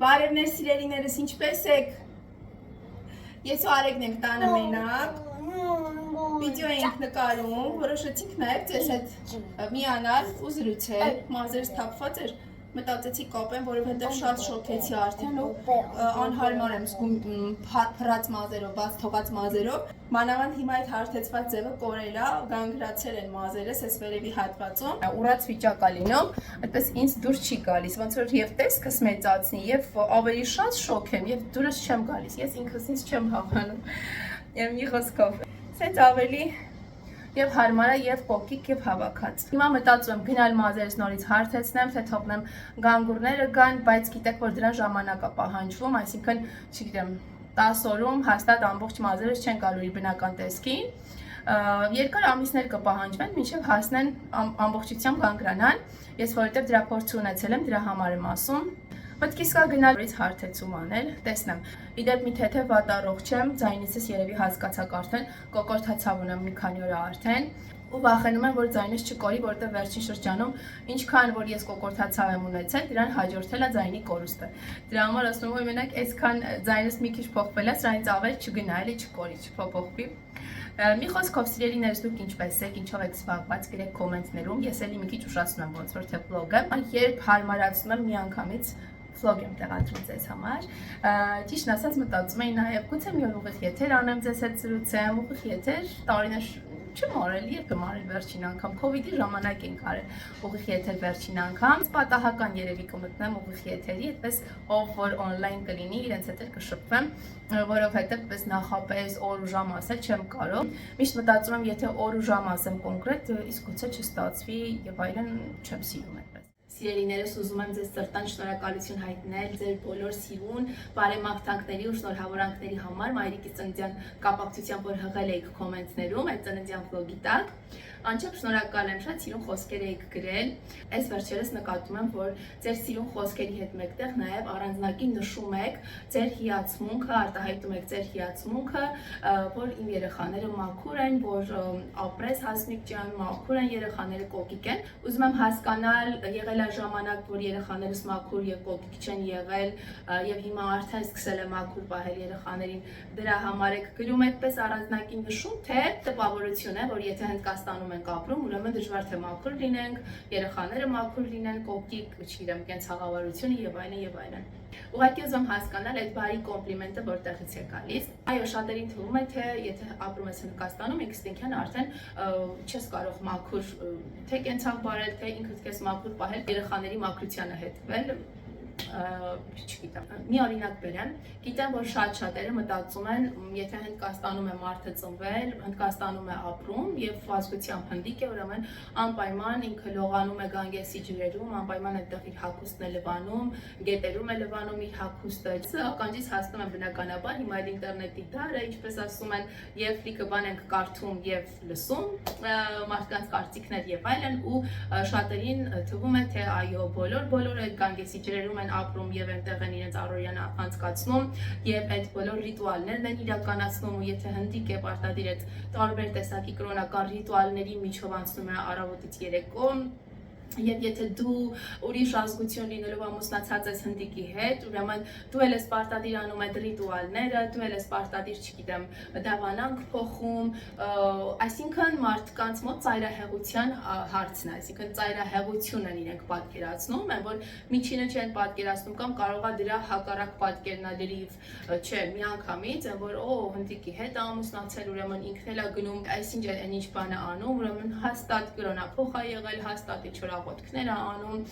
Բարևներ սիրելիներս, ինչպես եք։ Ես ու Արեգն ենք տանը մենակ, վիդեո ենք նկարում, որոշեցինք նաև ձեզ հետ միանալ ու զրուցել, մազերս թափված էր, մտածեցի կապեմ, որովհետև շատ շոքեցի արդեն ու անհարմար եմ զգում փռած մազերով, բաց թողած մազերով, մանավանդ հիմա այդ հարթեցված ձևը կորել է, գանգրացել են մազերս, այս վերևի հատվածում, ուռած վիճակ է լինում, այդպես ինձ դուրս չի գալիս, ոնց որ եւ տեսքս մեծացնի, եւ ավելի շատ շոկ եմ, եւ դուրս չեմ գալիս, ես ինքս ինձ չեմ հավանում, եւ մի խոսքով, սենց ավելի Եվ հարմար է, եւ կոկիկ, եւ հավաքած։ Հիմա մտածում եմ գնալ մազերս նորից հարթեցնեմ, թե թողնեմ գանգուրները գան, բայց գիտեք, որ դրան ժամանակ է պահանջվում, այսինքն, չգիտեմ, 10 օրում հաստատ ամբողջ մազերս չեն գալու իր բնական տեսքին։ Երկար ամիսներ կպահանջվեն, մինչև հասնեն ամբողջությամբ գանգրանան։ Ես որովհետև դրա փորձ ունեցել եմ, դրա համար եմ ասում։ Մտքիս կա գնալ նորից հարթեցում անել, տեսնեմ։ Իդեպ մի թեթև վատառող չեմ, ձայնիցս երևի հասկացաք արդեն, կոկորդացավ ունեմ մի քանի օր արդեն, ու վախենում եմ, որ ձայնս չկորի, որովհետև վերջին շրջանում ինչքան որ ես կոկորդացավ եմ ունեցել, դրան հաջորդել է ձայնի կորուստը։ Դրա համար ասում եմ, մենակ այսքան ձայնս մի քիչ փոխվել է, սրանից ավել չգնա, էլի չկորի, չփոփոխվի։ Մի խոսքով սիրելիներս դուք ինչպես եք, ինչով եք զբաղված, գրեք կոմենտներում, ես էլի մի քիչ ուշացնում եմ ոնց որ թե վլոգը, երբ հարմարացնում եմ միանգամից վլոգ եմ տեղադրում ձեզ համար, ճիշտ ասած մտածում էի նաև գուցե մի օր ուղիղ եթեր անեմ ձեզ հետ զրուցեմ, ուղիղ եթեր տարիներ չեմ արել, երբ եմ արել վերջին անգամ, COVID-ի ժամանակ ենք արել ուղիղ եթեր վերջին անգամ, պատահական երևի կմտնեմ ուղիղ եթերի, այդպես ով որ օնլայն կլինի, իրենց հետ էլ կշփվեմ, որովհետև պես նախապես օր ու ժամ ասել չեմ կարող, միշտ մտածում եմ, եթե օր ու ժամ ասեմ կոնկրետ, իսկ գուցե չստացվի եւ այլն չեմ սիրում այդպես։ Սիրելիներս ուզում եմ ձեզ սրտան շնորհակալություն հայտնել ձեր բոլոր սիրուն, բարեմաղթանքների ու շնորհավորանքների համար, մայրիկի ծննդյան կապակցությամբ, որ հղել եք կոմենտներում, այդ ծննդյան վլոգի տակ։ Անչափ շնորհակալ եմ, շատ սիրուն խոսքեր եք գրել։ Այս վերջերս նկատում եմ, որ ձեր սիրուն խոսքերի հետ մեկտեղ նաև առանձնակի նշում եք ձեր հիացմունքը, արտահայտում եք ձեր հիացմունքը, որ իմ երեխաները մաքուր են, որ ապրես Հասմիկ ջան, մաքուր են երեխաները, կոկիկ են։ Ուզում եմ հասկանալ, եղել է ժամանակ, որ երեխաներս մաքուր եւ կոկիկ չեն եղել, եւ հիմա արդեն սկսել եմ մաքուր պահել երեխաներին։ Դրա համար եք գրում այդպես առանձնակի նշում, թե տպավորություն է, որ եթե Հնդկաստանում ենք ապրում, ուրեմն դժվար թե մաքուր լինենք, երեխաները մաքուր լինեն, կոկիկ, չգիտեմ, կեն ցաղավարությունը եւ այլն եւ այլն։ Ուղղակի ուզում հասկանալ այդ բարի կոմպլիմենտը որտեղից է գալիս։ Այո, շատերին թվում է, թե եթե ապրում ես Հնդկաստանում, ինստինկտիվորեն արդեն չես կարող մաքուր թե կենցաղ բարել, թե ինքդ քեզ մաքուր պահել, երեխաների մաքրությանը հետևել։ Չգիտեմ, մի օրինակ բերեմ, գիտեմ, որ շատ-շատերը մտածում են, եթե Հնդկաստանում է մարդը ծնվել, Հնդկաստանում է ապրում եւ ազգությամբ հնդիկ է, ուրեմն անպայման ինքը լողանում է Գանգեսի ջրերում, անպայման այդտեղ իր հագուստն է լվանում, գետերում է լվանում իր հագուստը։ Ականջից հասնում եմ բնականաբար, հիմա այդ ինտերնետի դարը, ինչպես ասում են, եւ լիքը բան ենք կարդում եւ լսում, մարդկանց կարծիքներ եւ այլն, ու շատերին թվում է, թե այո, բոլորը այդ Գանգեսի ջրերում են ապրում եւ այնտեղ են իրենց առօրյան անցկացնում եւ այդ բոլոր ռիտուալներն են իրականացնում ու եթե հնդիկ է պարտադիր այդ տարբեր տեսակի կրոնական ռիտուալների միջով անցնում է առավոտից երեկո Եվ եթե դու ուրիշ ազգություն լինելով ամուսնացած ես հնդիկի հետ, ուրեմն դու էլ ես պարտադիր անում այդ ռիտուալները, դու էլ ես պարտադիր, չգիտեմ, դավանանք փոխում, այսինքն մարդկանց մոտ ծայրահեղության հարցն է, այսինքն ծայրահեղություն են իրենք պատկերացնում, որ միջինը չեն պատկերացնում կամ կարող է դրա հակառակ պատկերն է լրիվ, չէ, միանգամից, որ հնդիկի հետ ամուսնացել, ուրեմն ինքն էլ է գնում, այսինչ այն ինչ բան է անում, ուրեմն հաստատ կրոնափոխ է եղել, հաստատ ինչ-որ աղոթքներ է անում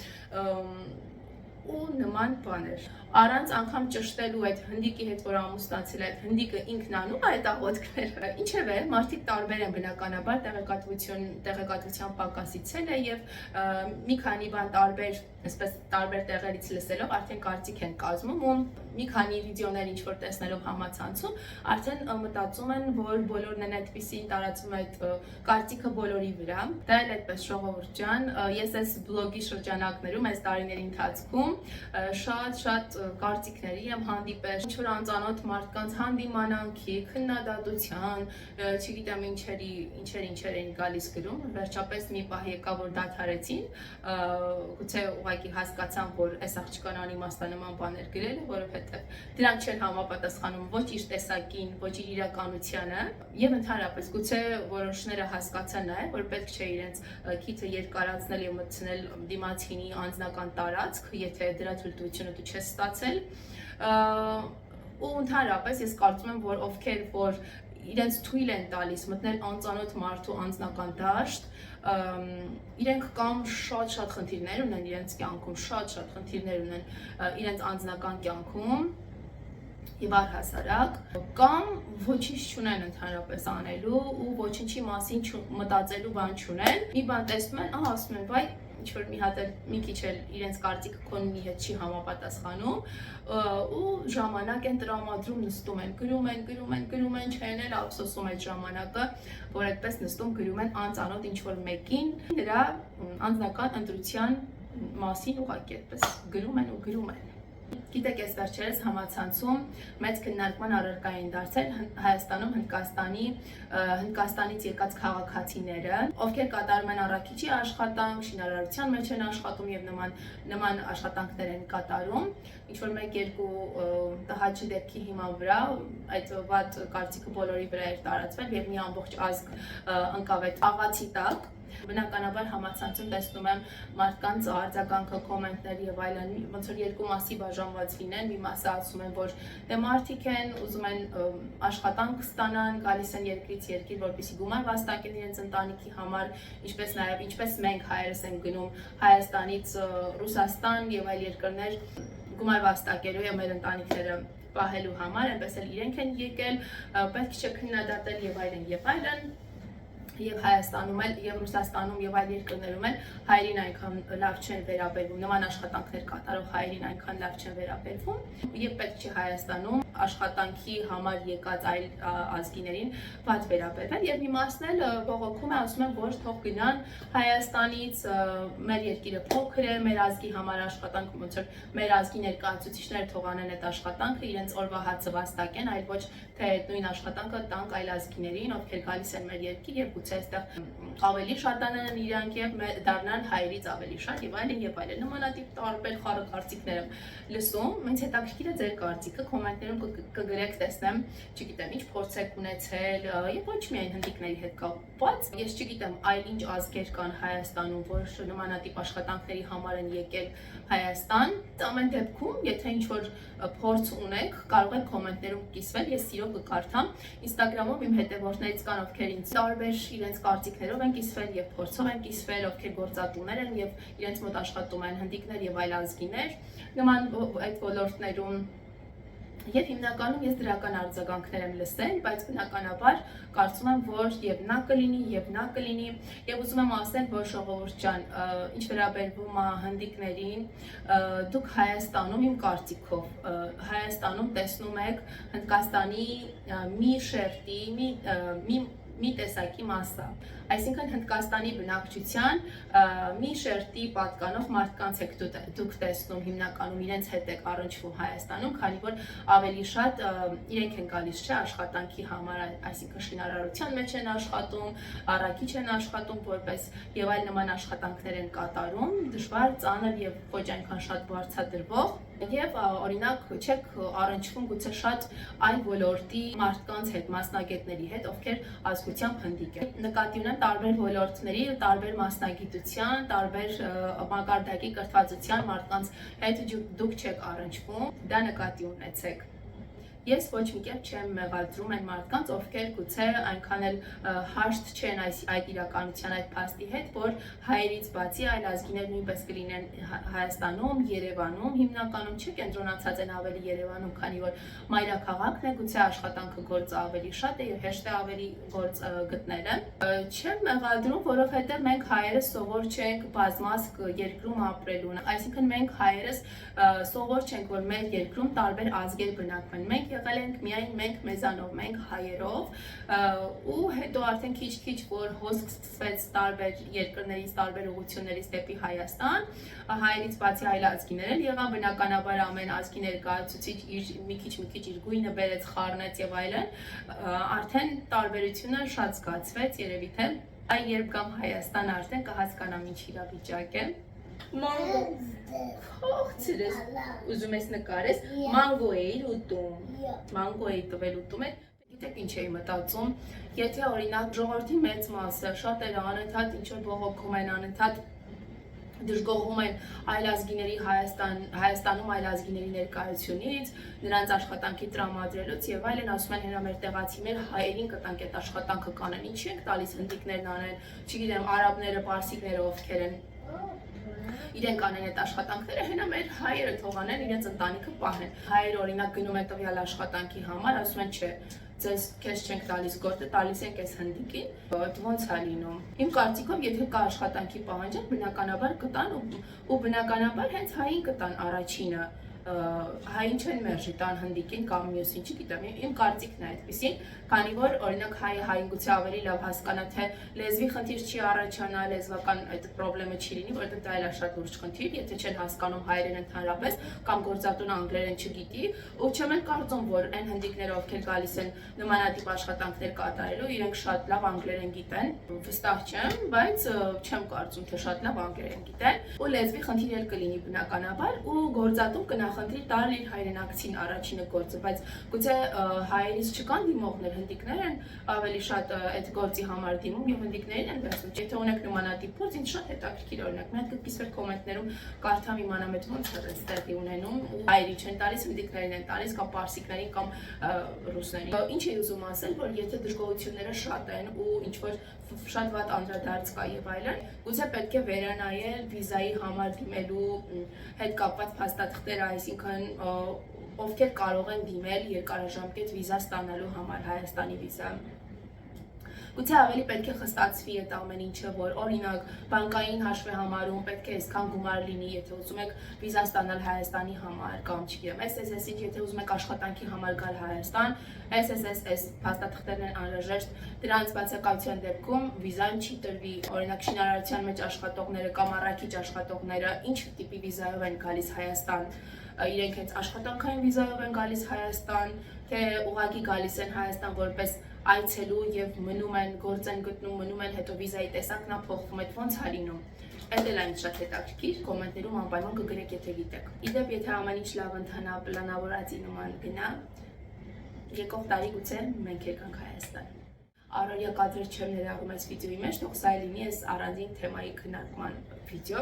ու նման բաներ։ Առանց անգամ ճշտելու այդ հնդիկի հետ որ ամուսնացել այդ հնդիկը ինքն անում այդ աղոթքները։ Ինչևէ, մարդիկ տարբեր են բնականաբար, տեղեկատվության պակասից է եւ մի քանի բան այսպես տարբեր տեղերից լսելով արդեն կարծիք են կազմում ու մի քանի վիդեոներ ինչ որ տեսնելով համացանցում արդեն մտածում են, որ բոլորն են այդպեսին տարածում այդ կարծիքը բոլորի վրա։ Դա էլ այդպես ժողովուրդ ջան, ես այս բլոգի շրջանակներում այս տարիների ընթացքում ընթացքում շատ կարծիքների եմ հանդիպել, ինչ-որ անծանոթ մարդկանց հանդիմանանքի, քննադատության, չգիտեմ ինչեր էին գալիս գրում, վերջապես մի պահ եկա, որ դադարեցին, գուցե ուղղակի հասկացան, որ այս աղջկան անիմաստանման բաներ գրել է, որովհետև դրանք չեն համապատասխանում ոչ իր տեսակին, ոչ իր իրականությանը, եւ ընդհանրապես գուցե որոշները հասկացան նաեւ, որ պետք չէ իրենց քիթը երկարացնել եւ մտցնել դիմացինի անձնական տարածք, եթե դրա թույլտվությունը դու չես ստացել, ու ընդհանրապես ես կարծում եմ, որ ովքեր որ իրենց թույլ են տալիս մտնել անծանոթ մարդու անձնական դաշտ, իրենք կամ շատ խնդիրներ ունեն իրենց կյանքում, շատ խնդիրներ ունեն իրենց անձնական կյանքում եւ առհասարակ, կամ ոչինչ չունեն ընդհանրապես անելու ու ոչինչի մասին մտածելու բան չունեն, մի բան տեսնում են, ասում են, վայ, ինչ-որ մի քիչ էլ իրենց կարծիքը քոնի հետ չի համապատասխանում ու ժամանակ են տրամադրում, նստում են, գրում են, չեն էլ ափսոսում այդ ժամանակը, որ այդպես նստում գրում են անծանոթ ինչ-որ մեկին, նրա անձնական ընտրության մասին ուղղակի այդպես գրում են։ Գիտեք, այս վերջերս համացանցում մեծ քննարկման առարկա էին դարձել Հայաստանում Հնդկաստանից եկած քաղաքացիները, ովքեր կատարում են առաքիչի աշխատանք, շինարարության մեջ են աշխատում եւ նման աշխատանքներ են կատարում, ինչ-որ 1-2 տհաճ դեպքի հիման վրա այդ վատ կարծիքը բոլորի վրա էր տարածվել եւ մի ամբողջ ազգ ընկավ այդ աղացի տակ։ Բնականաբար համացանցում տեսնում եմ մարդկանց արձագանքը, կոմենտներ եւ այլն, ոնց որ երկու մասի բաժանված լինեն, մի մասը ասում են, որ դե մարդիկ են, ուզում են աշխատանք ստանան, գալիս են երկրից երկիր, որպեսզի գումար վաստակեն իրենց ընտանիքի համար, ինչպես մենք հայերս ենք գնում Հայաստանից Ռուսաստան եւ այլ երկրներ գումար վաստակելու եւ մեր ընտանիքները պահելու համար, այնպես էլ իրենք են եկել, պետք չէ քննադատել եւ այլն եւ Հայաստանում էլ եւ Ռուսաստանում եւ այլ երկրներում էլ հայերին այնքան լավ չեն վերաբերվում, նման աշխատանքներ կատարող հայերին այնքան լավ չեն վերաբերվում եւ պետք չէ Հայաստանում աշխատանքի համար եկած այլ ազգիներին վատ վերաբերվել եւ մի մասն էլ բողոքում է, ասում են, որ թող գնան Հայաստանից, մեր երկիրը փոքր է, մեր ազգի համար աշխատանք, ոնց որ մեր ազգի ներկայացուցիչները թող անեն այդ աշխատանքը, իրենց օրվա հացը վաստակեն, այլ ոչ թե այդ նույն աշխատանքը տանք այլ ազգիներին, ովքեր գալիս են մեր երկիր եւ գուցե այստեղ ավելի շատ դառնան իրանք եւ դառնան հայերից ավելի շատ եւ այլն նմանատիպ տարբեր խառը կարծիքներ եմ լսում, ինձ հետաքրքիր է ձեր կարծիքը, կոմենտներում կգրեք, տեսնեմ, չգիտեմ, ինչ փորձ եք ունեցել եւ ոչ միայն հնդիկների հետ կապված, ես չգիտեմ, այլ ինչ ազգեր կան Հայաստանում, որ նմանատիպ աշխատանքների համար են եկել Հայաստան, ամեն դեպքում, եթե ինչ-որ փորձ ունեք, կարող եք կոմենտներում կիսվել, ես սիրով կկարդամ, Instagram-ում իմ հետևորդներից կան, ովքեր ինձ տարբեր իրենց կարծիքներով են կիսվել եւ փորձով են կիսվել, ովքեր գործատուներ են եւ իրենց մոտ աշխատում են հնդիկներ եւ այլ ազգիներ, նման այդ ոլորտներում Եվ հիմնականում ես դրական արձագանքներ եմ լսել, բայց բնականաբար կարծում եմ, որ եւ նա կլինի, եւ ուզում եմ ասել, որ ժողովուրդ ջան, ինչ վերաբերվում է հնդիկներին, դուք Հայաստանում իմ կարծիքով Հայաստանում տեսնում եք Հնդկաստանի մի շերտի, մի տեսակի մասը, այսինքն Հնդկաստանի բնակչության մի շերտի պատկանող մարդկանց եք դուք տեսնում հիմնականում իրենց հետ եք առնչվում Հայաստանում, քանի որ ավելի շատ իրենք են գալիս չէ աշխատանքի համար, այսինքն շինարարության մեջ են աշխատում, առաքիչ են աշխատում, որպես եւ այլ նման աշխատանքներ են կատարում, դժվար, ծանր եւ ոչ այնքան շատ բարձրադրվող Եվ օրինակ չեք առնչվում գուցե շատ այլ ոլորտի մարդկանց հետ, մասնագետների հետ, ովքեր ազգությամբ հնդիկ են։ Նկատի ունեմ տարբեր ոլորտների, տարբեր մասնագիտության, տարբեր մակարդակի կրթվածության մարդկանց հետ դուք չեք առնչվում, դա նկատի ունեցեք։ Ես ոչ մի կերպ չեմ մեղադրում այն մարդկանց, ովքեր գուցե այնքան էլ հաշտ չեն այդ իրականության այդ փաստի հետ, որ հայերից բացի այլ ազգիներ նույնպես կլինեն Հայաստանում, Երևանում, հիմնականում չէ կենտրոնացած են ավելի Երևանում, քանի որ մայրաքաղաքն է, գուցե աշխատանքը գործը ավելի շատ է եւ հեշտ է ավելի գործ գտնելը։ Չեմ մեղադրում, որովհետեւ մենք հայերս սովոր չենք բազմազգ երկրում ապրելուն, այսինքն մենք հայերս սովոր չենք, որ մեր երկրում տարբեր ազգեր բնակվեն։ Մենք եղել ենք միայն մենք մեզանով, մենք հայերով, ու հետո արդեն քիչ-քիչ որ հոսք սկսվեց տարբեր երկրներից, տարբեր ուղղություններից դեպի Հայաստան, հայերից բացի այլ ազգիներ էլ եղան, բնականաբար ամեն ազգի ներկայացուցիչ իր մի քիչ իր գույնը բերեց, խառնեց եւ այլն, արդեն տարբերությունը շատ զգացվեց, երևի թե երբ կամ Հայաստան արդեն կհասկանամ ինչ իրավիճակ է։ Մանգո խողցրես, ուզում ես նկարես, մանգո էիր ուտում, մանգո էի տվել ուտում էր, գիտեք ինչ էի մտածում, եթե օրինակ ժողովրդի մեծ մասը շատերը անընդհատ ինչ-որ բողոքում են, անընդհատ դժգոհում են այլազգիների Հայաստանում այլազգիների ներկայությունից, նրանց աշխատանքի տրամադրելուց եւ այլն, ասում են հենա մեր տեղացիներ հայերին կտանք այդ աշխատանքը կանեն, ինչի ենք տալիս հնդիկներն անեն, չգիտեմ, արաբները, պարսիկները ովքեր են իրենք անեն այդ աշխատանքները, հենա մեր հայերը թողանեն իրենց ընտանիքը պահեն։ Հայերը օրինակ գնում են տվյալ աշխատանքի համար, ասում են չէ, ձեզ քեզ չենք տալիս գործը, տալիս ենք այս հնդիկին, ոնց է լինում։ Իմ կարծիքով, եթե կա աշխատանքի պահանջը, բնականաբար կտան ու բնականաբար հենց հային կտան առաջինը, հային չեն մերժի տան հնդիկին կամ մյուսին, չգիտեմ, իմ կարծիքն է այդպեսին, քանի որ օրինակ հայը հային գուցե ավելի լավ հասկանա, թե լեզվի խնդիր չի առաջանա, լեզվական այդ խնդրեմը չի լինի, որովհետև դա էլ է շատ լուրջ խնդիր, եթե չեն հասկանում հայերեն ընդհանրապես կամ գործատունը անգլերեն չգիտի, ու չեմ էլ կարծում, որ այն հնդիկները, ովքեր գալիս են նմանատիպ աշխատանքներ կատարելու, իրենք շատ լավ անգլերեն գիտեն, վստահ չեմ, բայց չեմ կարծում, թե շատ լավ անգլերեն գիտեն, ու լեզվի խնդիր էլ կլինի բնականաբար, ու գործատուն կնախընտրի տալ իր հայրենակցին առաջինը գործը, բայց գուցե հայերից չկան դիմողներ, հնդիկներ են ավելի շատ այդ գործի համար դիմում եւ հնդիկներին են վերցնում։ Եթե ունեք նմանատիպ փորձ, ինձ շատ հետաքրքիր օրինակ, մի հատ կիսվեր կոմենտներում կարդամ իմանամ այդ ոնց է ստեղի ունենում, ու հայերի չեն տալիս, հնդիկներին են տալիս կամ պարսիկներին կամ ռուսներին։ Ինչ էի ուզում ասել, որ եթե դժգոհությունները շատ են ու ինչ որ շատ վատ անդրադարձ կա եւ այլն, գուցե պետք է վերանայել վիզայի համար դիմելու հետ կապված փաստաթղթերը, այսինքն ովքեր կարող են դիմել երկարաժամկետ վիզա ստանալու համար, Հայաստանի վիզա։ Գուցե ավելի պետք է խստացվի այդ ամեն ինչը, որ օրինակ բանկային հաշվեհամարում պետք է այսքան գումար լինի, եթե ուզում եք վիզա ստանալ Հայաստանի համար կամ չգիտեմ, SSS-ից եթե ուզում եք աշխատանքի համար գալ Հայաստան, SSS փաստաթղթերն են անհրաժեշտ, դրանց բացակայության դեպքում վիզան չի տրվի, օրինակ շինարարության մեջ աշխատողները կամ առաքիչ աշխատողները ինչ տիպի վիզայով են գալիս Հայաստան, իրենք հենց աշխատանքային վիզայով են գալիս Հայաստան, թե ուղղակի գալիս են Հայաստան որպես այցելու եւ մնում են, գործ են գտնում, մնում են, հետո վիզայի տեսակն է փոխվում, այդ ոնց է լինում։ Այդ էլ այն շատ հետաքրքիր, կոմենտներում անպայման կգրեք, եթե գիտեք։ Իդեպ, եթե ամեն ինչ լավ ընթանա, պլանավորածի նման գնա, եկող տարի գուցե մենք եկանք Հայաստան։ Առօրյա կադրեր չեմ ներառում այս վիդեոյի մեջ, թող սա լինի այս առանձին թեմայի քննարկման վիդեո։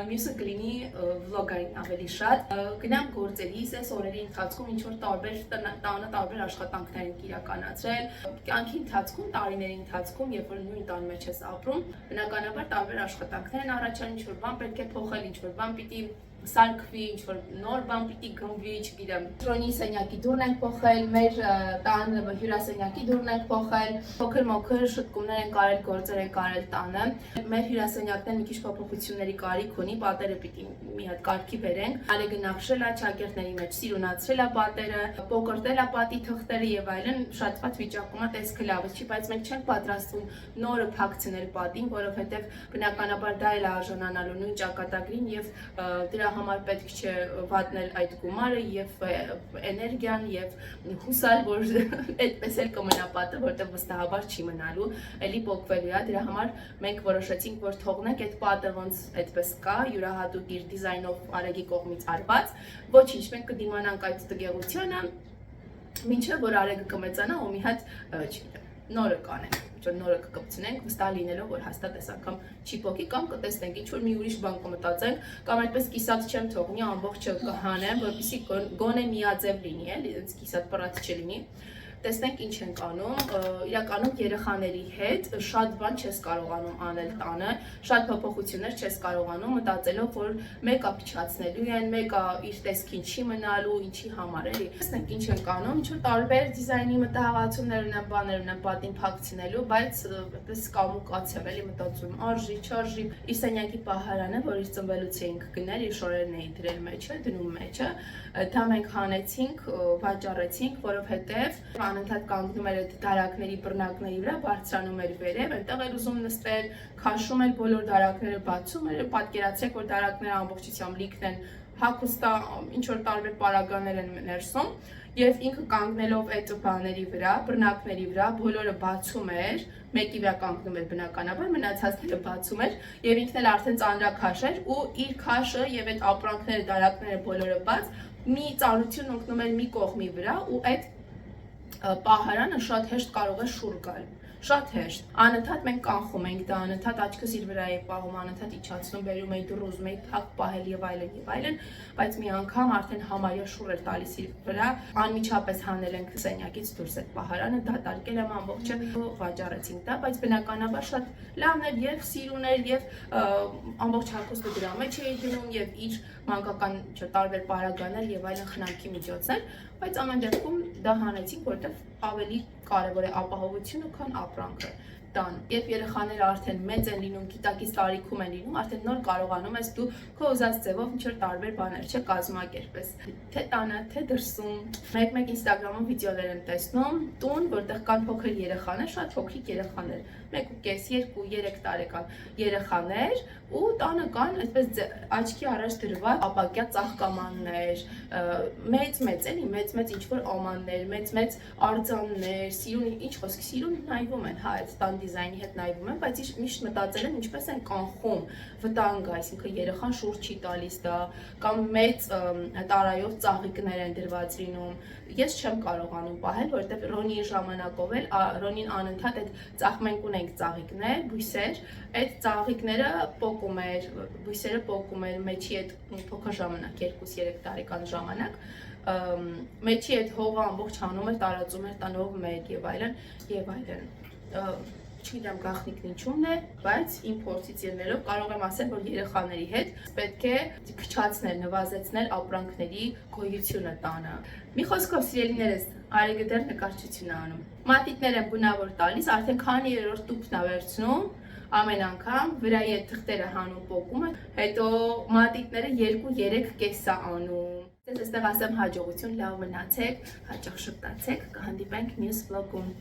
Մյուսը կլինի վլոգային ավելի շատ։ Գնամ գործելիս, այս օրերի ընթացքում ինչ որ տարբեր աշխատանքներ ենք իրականացրել։ Կյանքի ընթացքում, տարիների ընթացքում, երբ որ նույն տան մեջ ես ապրում, բնականաբար տարբեր աշխատանքներ են առաջանում, ինչ որ բան պետք է փոխել, ինչ որ բան պիտի սարքվի, ինչ որ նոր բան պիտի գնվի, չգիտեմ, տրոնի սենյակի դուրն ենք փոխել, մեր տան հյուրասենյակի դուրն ենք փոխել, փոքր-մոքր շտկումներ են կարել, գործեր են կարել տանը։ Մեր հյուրասենյակն մի քիչ փոփոխությունների կարիք ունի, պատերը պիտի մի հատ կարգի բերենք, ալեգնախշել է ճակերտների մեջ, սիրունացրել է պատերը, պոկրտել է պատի թղթերը եւ այլն, շատ ված վիճակում է, տեսքը լավ չի, բայց մենք չենք պատրաստվում նորը փակցնել պատին, որովհետեւ բնականաբար դա էլ է արժանանալու նույն ճակատագրին եւ դրա համար պետք չէ վատնել այդ գումարը եւ էներգիան եւ հուսալ, որ այդպես էլ կմնա պատը, որտեղ վստահաբար չի մնալու, էլի փոկվելու է, դրա համար մենք որոշեցինք, որ թողնենք այդ պատը ոնց այդպես կա, յուրահատուկ իր դիզայնով Արեգի կողմից արված, ոչինչ, մենք կդիմանանք այդ տգեղությանը, մինչեւ որ Արեգը կմեծանա ու մի հատ, չգիտեմ, նորը կանենք, որ նորը կկպցնենք, վստահ լինելով, որ հաստատ այս անգամ չի փոքի կամ կտեսնենք ինչ որ մի ուրիշ բան կմտածենք, կամ այդպես կիսած չեմ թողնի, ամբողջը կհանեմ, որպեսզի գոնե միաձև լինի, էլի, կիսած պռած չլինի։ տեսնենք ինչ ենք անում, իրականում երեխաների հետ շատ բան չես կարողանում անել տանը, շատ փոփոխություններ չես կարողանում մտածելով, որ մեկը փչացնելու են, մեկը իր տեսքին չի մնալու, ինչի համար էլի։ Տեսնենք ինչ ենք անում, ինչ որ տարբեր դիզայնի մտահղացումներ ունեմ, բաներ ունեմ պատին փակցնելու, բայց այդպես կամուկած եմ էլի մտածում, արժի, չարժի։ Իր սենյակի պահարանը, որ իր ծնվելուց էինք գնել, իր շորերն էին դրել մեջը, դնում մեջը, դա մենք հանեցինք, վաճառեցինք, որովհետև անընդհատ կանգնում էր այդ դարակների բռնակների վրա, բարձրանում էր վերև, այնտեղ էր ուզում նստել, քաշում էր բոլոր դարակները, բացում էր, պատկերացրեք, որ դարակները ամբողջությամբ լիքն են, հագուստա ինչ որ տարբեր պարագաներ են ներսում, եւ ինքը կանգնելով այդ բաների վրա, բռնակների վրա, բոլորը բացում էր, մեկի վրա կանգնում էր բնականաբար, մնացածները բացում էր եւ ինքն էլ արդեն ծանրաքաշ էր ու իր քաշը եւ այդ ապրանքները, դարակները բոլորը բաց, մի ծանրություն ընկնում էր մի կողմի վրա ու այդ պահարանը շատ հեշտ կարող է շուռ գալ, շատ հեշտ, անընդհատ մենք կանխում ենք դա, անընդհատ աչքս իր վրա է պահում, անընդհատ իջացնում, բերում էի դուր, ուզում էի թափ պահել եւ այլն, բայց մի անգամ արդեն համարյա շուռ էր տալիս իր վրա, անմիջապես հանել ենք սենյակից դուրս այդ պահարանը, դատարկել եմ ամբողջը, վաճառեցինք դա, բայց բնականաբար շատ լավն էր եւ սիրուն էր եւ ամբողջ հագուստը դրա մեջ էի դնում եւ իր մանկական տարբեր պարագաներ եւ այլն խնամքի միջոցներ, բայց ամեն դեպքում դա հանեցինք, որովհետեւ ավելի կարևոր է ապահովությունը, քան ապրանքը տան։ Երբ երեխաները արդեն մեծ են լինում, գիտակից տարիքում են լինում, արդեն նոր կարողանում ես դու քո ուզած ձևով ինչ-որ տարբեր բաներ կազմակերպես, թե տանը, թե դրսում։ Մեկ-մեկ Instagram-ում վիդեոներ եմ տեսնում, տուն, որտեղ կան փոքր երեխաներ, շատ փոքրիկ երեխաներ, 1.5, 2, 3 տարեկան երեխաներ ու տանը կան այսպես աչքի առաջ դրված ապակյա ծաղկամաններ, մեծ էլի, մեծ ինչ-որ ամաններ, մեծ արձաններ, սիրուն, ինչ խոսք, սիրուն նայվում են, հա, այդ տան դիզայնի հետ նայվում են, բայց միշտ մտածել եմ ինչպես են կանխում վտանգը, այսինքն երեխան շուռ չի տալիս դա, կամ մեծ տարայով ծաղիկներ են դրված լինում։ Ես չեմ կարողանում պահել, որովհետև Ռոնիի ժամանակով էլ Ռոնին անընդհատ այդ մենք ունենք ծաղիկներ, բույսեր, այդ ծաղիկները պոկում էր, բույսերը պոկում էր մեջի այդ փոքր ժամանակ, 2-3 տարեկան ժամանակ, մեջի այդ հողը ամբողջ հանում էր, տարածում էր տանով մեկ եւ այլն, չգիտեմ գաղտնիքն ինչումն է, բայց իմ փորձից ելնելով կարող եմ ասել, որ երեխաների հետ պետք է փչացնել, նվազեցնել ապրանքների գոյությունը տանը։ Մի խոսքով սիրելիներս, Արեգը դեռ նկարչություն է անում։ Մատիտներ եմ բնավոր տալիս, արդեն քանի երրորդ տուփն է վերցնում, ամեն անգամ վրայի այդ թղթերը հանում պոկում է, հետո մատիտները 2-3 կես է անում։ Ես այստեղ ասեմ հաջողություն, լավ մնացեք, հաճախ շփտացեք, կհանդիպենք մյուս վլոգում։